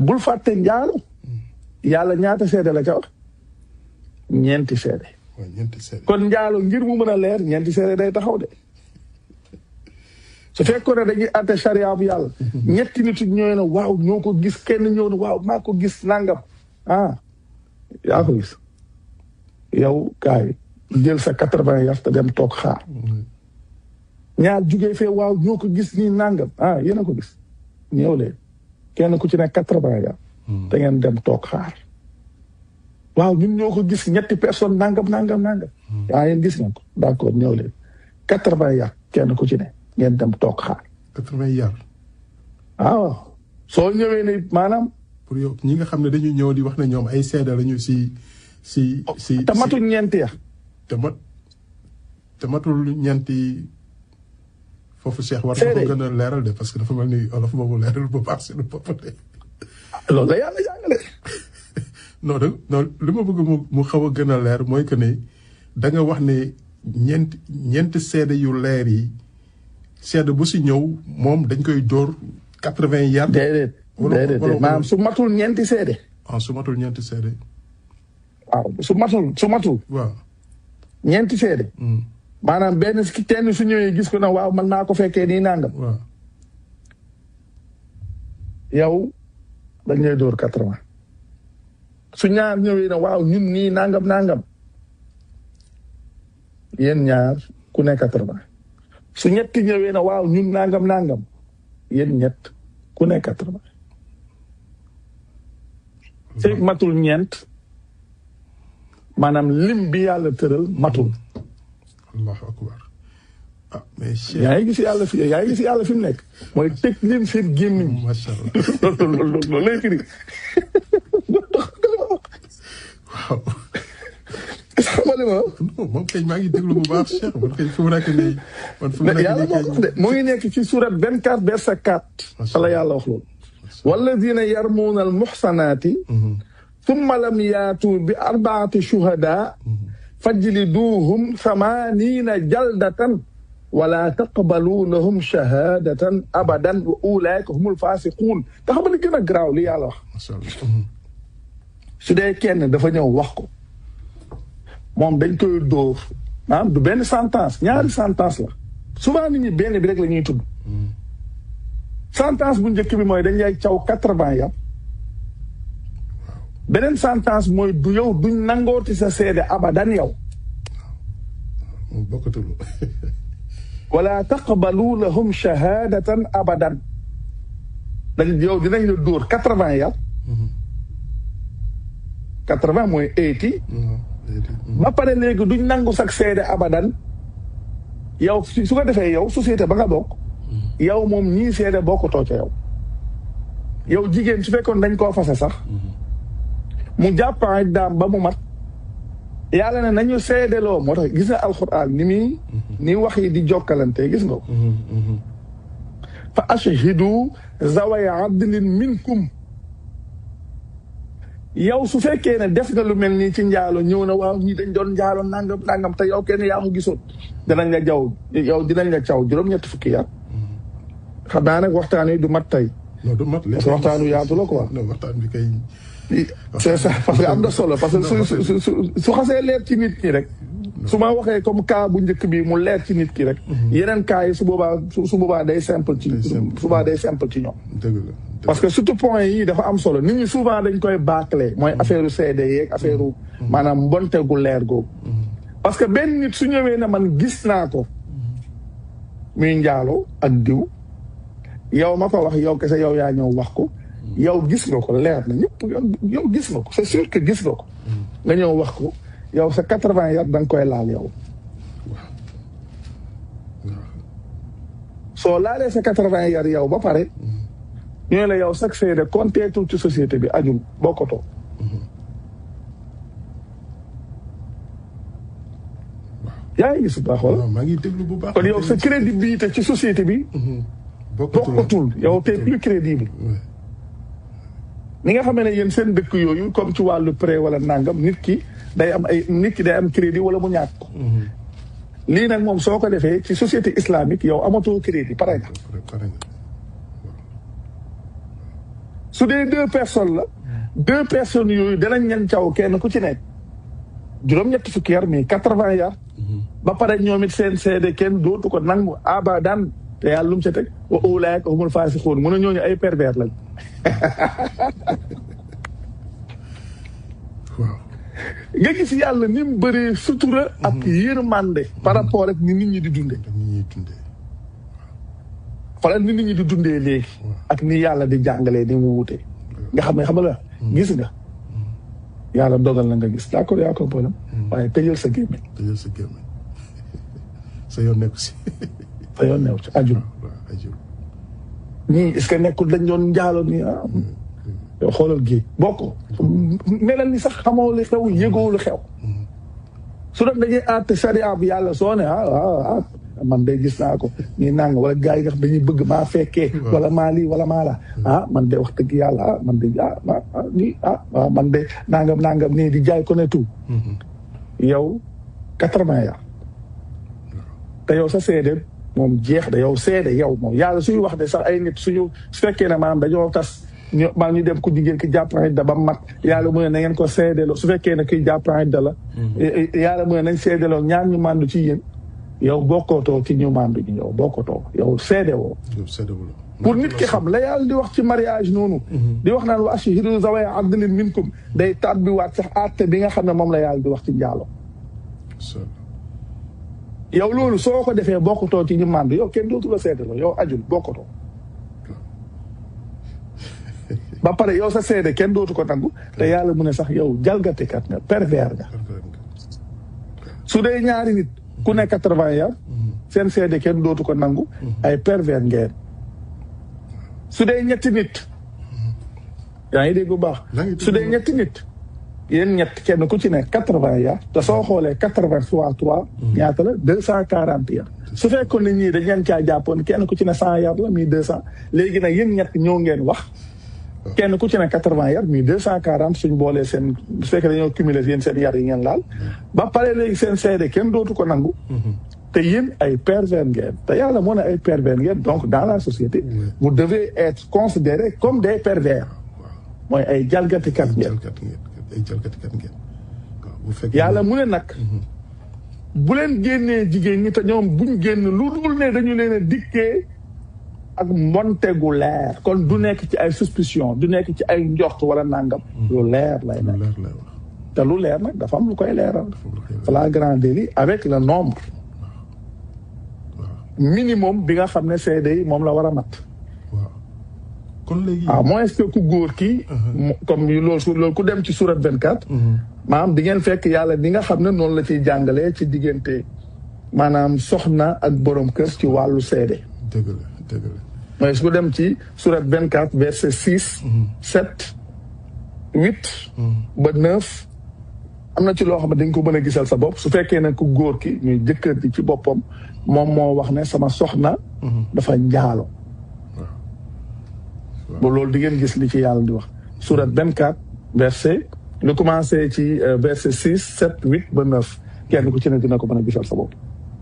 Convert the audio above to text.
bul fàtte njaalo yàlla ñaata seede la ca wax ñeenti seede kon njaalo ngir mu mën a leer ñeenti seede day taxaw de su fekkoon ne dañuy àtte charia bu yàlla ñetti nit ñooy na waaw ñoo ko gis kenn ñëw na waaw maa ko gis nangam yaa ko gis yow kaay jël sa 80 yar te dem toog xaar ñaar jugee fee waaw ñoo ko gis nii nangam yéen a ko gis ñëw leen kenn ku ci nekk 80 yar te ngeen dem toog xaar waaw ñun ñoo ko gis ñetti personne nangam yéen gis ngeen ko d'accord ñëw leen 80 yar kenn ku ci ne ngeen dem toog xaar 80 yar soo ñëwee ne maanaam pour yow ñi nga xam ne dañuy ñëw di wax ne ñoom ay seede lañu si te matul ñeenti ya te matul ñeenti foofu Cheikh war na ko gën a leeral de parce que dafa mel ni olof boobu leeral bu baax si lu bopp de loolu la yàlla jàngale non li ma bëgg mu xaw a gën a leer mooy que ne da nga wax ne ñeenti seede yu leer yi seede bu si ñëw moom dañ koy dóor 80 yar déedéet maanaam su matul ñeenti seede su matul ñeenti seede waaw su matul waaw ñeenti seede maanaam benn kenn su ñëwee gis ko na waaw man naa ko fekkee nii nangam waaw yow dañ lay dóor 80 su ñaar ñëwee na waaw ñun nii nangam yéen ñaar ku ne 80 su ñetti ñëwee na waaw ñun nangam yéen ñett ku ne 80 feeg matul ñeent maanaam lim bi yàlla tëral matul. allahu akbar mais yaa ngi gis yàlla fi mu nekk mooy teg leen seen gémmiñ. macha allah loolu lay firi. waaw. xam nga li ma wax. non moom kay maa ngi déglu bu baax Cheikh man kay fu mu nekk nii. man fu mu nekk yàlla moo ko de mu ngi nekk ci surat 24 verset 4. macha allah yàlla wax loolu. walladina yarmuuna al muxsanaati. ثم لم ياتوا بأربعة شهداء فاجلدوهم 80 جلدة ولا تقبلوا لهم شهادة أبدا وأولئك هم الفاسقون تخبر لي كنا غراو لي يالا ما شاء الله su dee kenn dafa ñëw wax ko moom dañ koy dóor du benn sentence ñaari sentence la souvent nit ñi benn bi rek la ñuy tudd sentence bu njëkk bi mooy dañ lay caw 80 yàpp beneen sentence mooy du yow duñ nangooti sa seede abadan yow. bokkatul. wala taqbalu lahum shahadatan abadan. yow dinañ la dóor 80 yàpp. 80 mooy 80. ba pare léegi duñ nangu sax seede abadan. yow su ko defee yow société ba nga bokk. yow moom ñii seede bokkutoo ca yow. yow jigéen su fekkoon dañ koo fase sax. mu jàpp ak daam ba mu mat yàlla ne nañu seedeloo moo tax gis nga alxuraan ni wax yi di jokkalante gis nga ko fa ashhidu zaway adlin minkum yow su fekkee ne def nga lu mel nii ci njaalo ñëw na waaw ñii dañ doon njaalo nangam te yow kenn yaa ko gisoon dinañ la dinañ la caw juróom-ñetti fukki yar xam naa nag waxtaan wi du mat tey du mat parce que waxtaan wi yaatu la quoi waxtaan bi kay c'est ça parce que am na solo parce que su xasee leer ci nit ki rek su ma waxee comme cas bu njëkk bi mu leer ci nit ki rek yeneen cas yi su boobaa day simple ci ñoom parce que surtout point yi dafa am solo nit ñi souvent dañ koy bâcler mooy affaire seede yeeg affaire maanaam mbonte gu leer googu parce que benn nit su ñëwee na man gis naa ko muy njaalo ak diw yow ma ko wax yow kese yow yaa ñëw wax ko yow gis nga ko leer na ñëpp yow gis nga ko c'est sûr que gis nga ko nga ñëw wax ko yow sa 80 yar da nga koy laal yow soo laalee sa 80 yar yow ba pare ñu la yow sax seede compteetul ci société bi ajul bokkatoo yaa ngi gis bu baax wala maa ngi déglu bu baax kon yow sa crédibilité ci société bi bokkatul yow t'es plus crédible ni nga xam ne yéen seen dëkk yooyu comme ci wàllu prêt wala nangam nit ki day am crédit wala mu ñàkk ko lii nag moom soo ko defee ci société islamique yow amatoo crédit pare nga su dee 2 personnes la 2 personnes yooyu danañ leen caw kenn ku ci nekk juróom-ñetti fukki yar mais 80 yar ba pare ñoom it seen seede kenn dootu ko nangu abadan te yàlla lu mu ca teg wa ulaa'ika humul faasiquun mu ne ñooñu ay pervers lañ waaw nga gis yàlla ni mu bëree sutura ak yërmande par rapport ak ni nit ñi di dundee xoolal ni nit ñi di dundee léegi ak ni yàlla di jàngalee ni mu wutee nga xam la gis nga yàlla dogal na nga gis d'accord yaa ko problème waaye tëjal sa gémmiñ sa yoon nekku si sa yoon nekku si ajul ñii est-ce que nekkul dañ doon njaalo ni yow xoolal géej bokk melal ni sax xamoo li xew yëgoo li xew su doon dañuy àtte sariya bi yàlla soo ne man day gis naa ko nii nang wala gars yi nga xam dañuy bëgg maa fekkee wala maa lii wala maa la man de wax dëgg yàlla man de man de nangam nii di jaay ko ne tout yow 80 yar te yow sa seede moom jeex da yow seede yow moom yàlla suy wax de sax ay nit suñu su fekkee ne maanaam dañoo tas maa ñu dem ku jigéen ki jàppante da ba mat yàlla mu ne na ngeen ko seedeloo su fekkee ne kuy jàppante da la yàlla mu ne nañ seedeloo ñaar ñu màndu ci yéen yow bokkotoo ci ñu màndu ñi yow bokkotoo yow seede woo pour nit ki xam la yàlla di wax ci mariage noonu di wax naan wa ashhidu zaway adlin minkum day tàbbiwaat sax àtte bi nga xam ne moom la yàlla di wax ci njaalo yow loolu soo ko defee bokkotoo ci ñu màndu yow kenn dootu la seedeloo yow ajul bokkotoo ba pare yow sa seede kenn dootu ko nangu te yàlla mu ne sax yow jalgatekat nga pervers nga su dee ñaari nit ku ne 80 yar seen seede kenn dootu ko nangu ay pervers ngeen su dee ñetti nit yaa ngi dégg bu baax su dee ñetti nit yéen ñett kenn ku ci ne 80 yar te soo xoolee 80 fois 3 ñaata la 240 yar su fekkoon ne ñii dañ leen caa jàppoon kenn ku ci ne 100 yar la 1200 léegi nag yéen ñett ñoo ngeen wax kenn ku ci ne 80 yar 240 suñ boolee seen su fekkee dañoo cumuler yéen seen yar yi ngeen laal ba pare léegi seen seede kenn dootu ko nangu te yéen ay pervers ngeen te yàlla moo ne ay pervers ngeen donc dans la société vous devez être considérés comme des pervers mooy ay jalgatikat ngeen yàlla mu ne nag bu leen génnee jigéen ñi te ñoom buñ génn lu dul ne dañu leen a dikkee ak mbonte gu leer kon du nekk ci ay suspicion du nekk ci ay njort wala nangam lu leer lay nekk te lu leer nag dafa am lu koy leeral flagrant délit avec le nombre minimum bi nga xam ne seede yi moom la war a mat kon léegi à moins que ku góor kii comme loolu ku dem ci surat 24 maanaam di ngeen fekk yàlla di nga xam ne noonu la ciy jàngalee ci diggante maanaam soxna ak borom kër ci wàllu seede dëgg la mooy su ko dem ci surat 24 verset 6 7 8 ba 9 am na ci loo xam ne dañ ko mën a gisal sa bopp su fekkee ne ku góor ki ñuy jëkkër ji ci boppam moom moo wax ne sama soxna dafa njaalo ba loolu di ngeen gis li ci yàlla di wax surat 24 verset lu commencé ci verset 6 7 8 ba 9 kenn ku ci ne dina ko mën a gisal sa bopp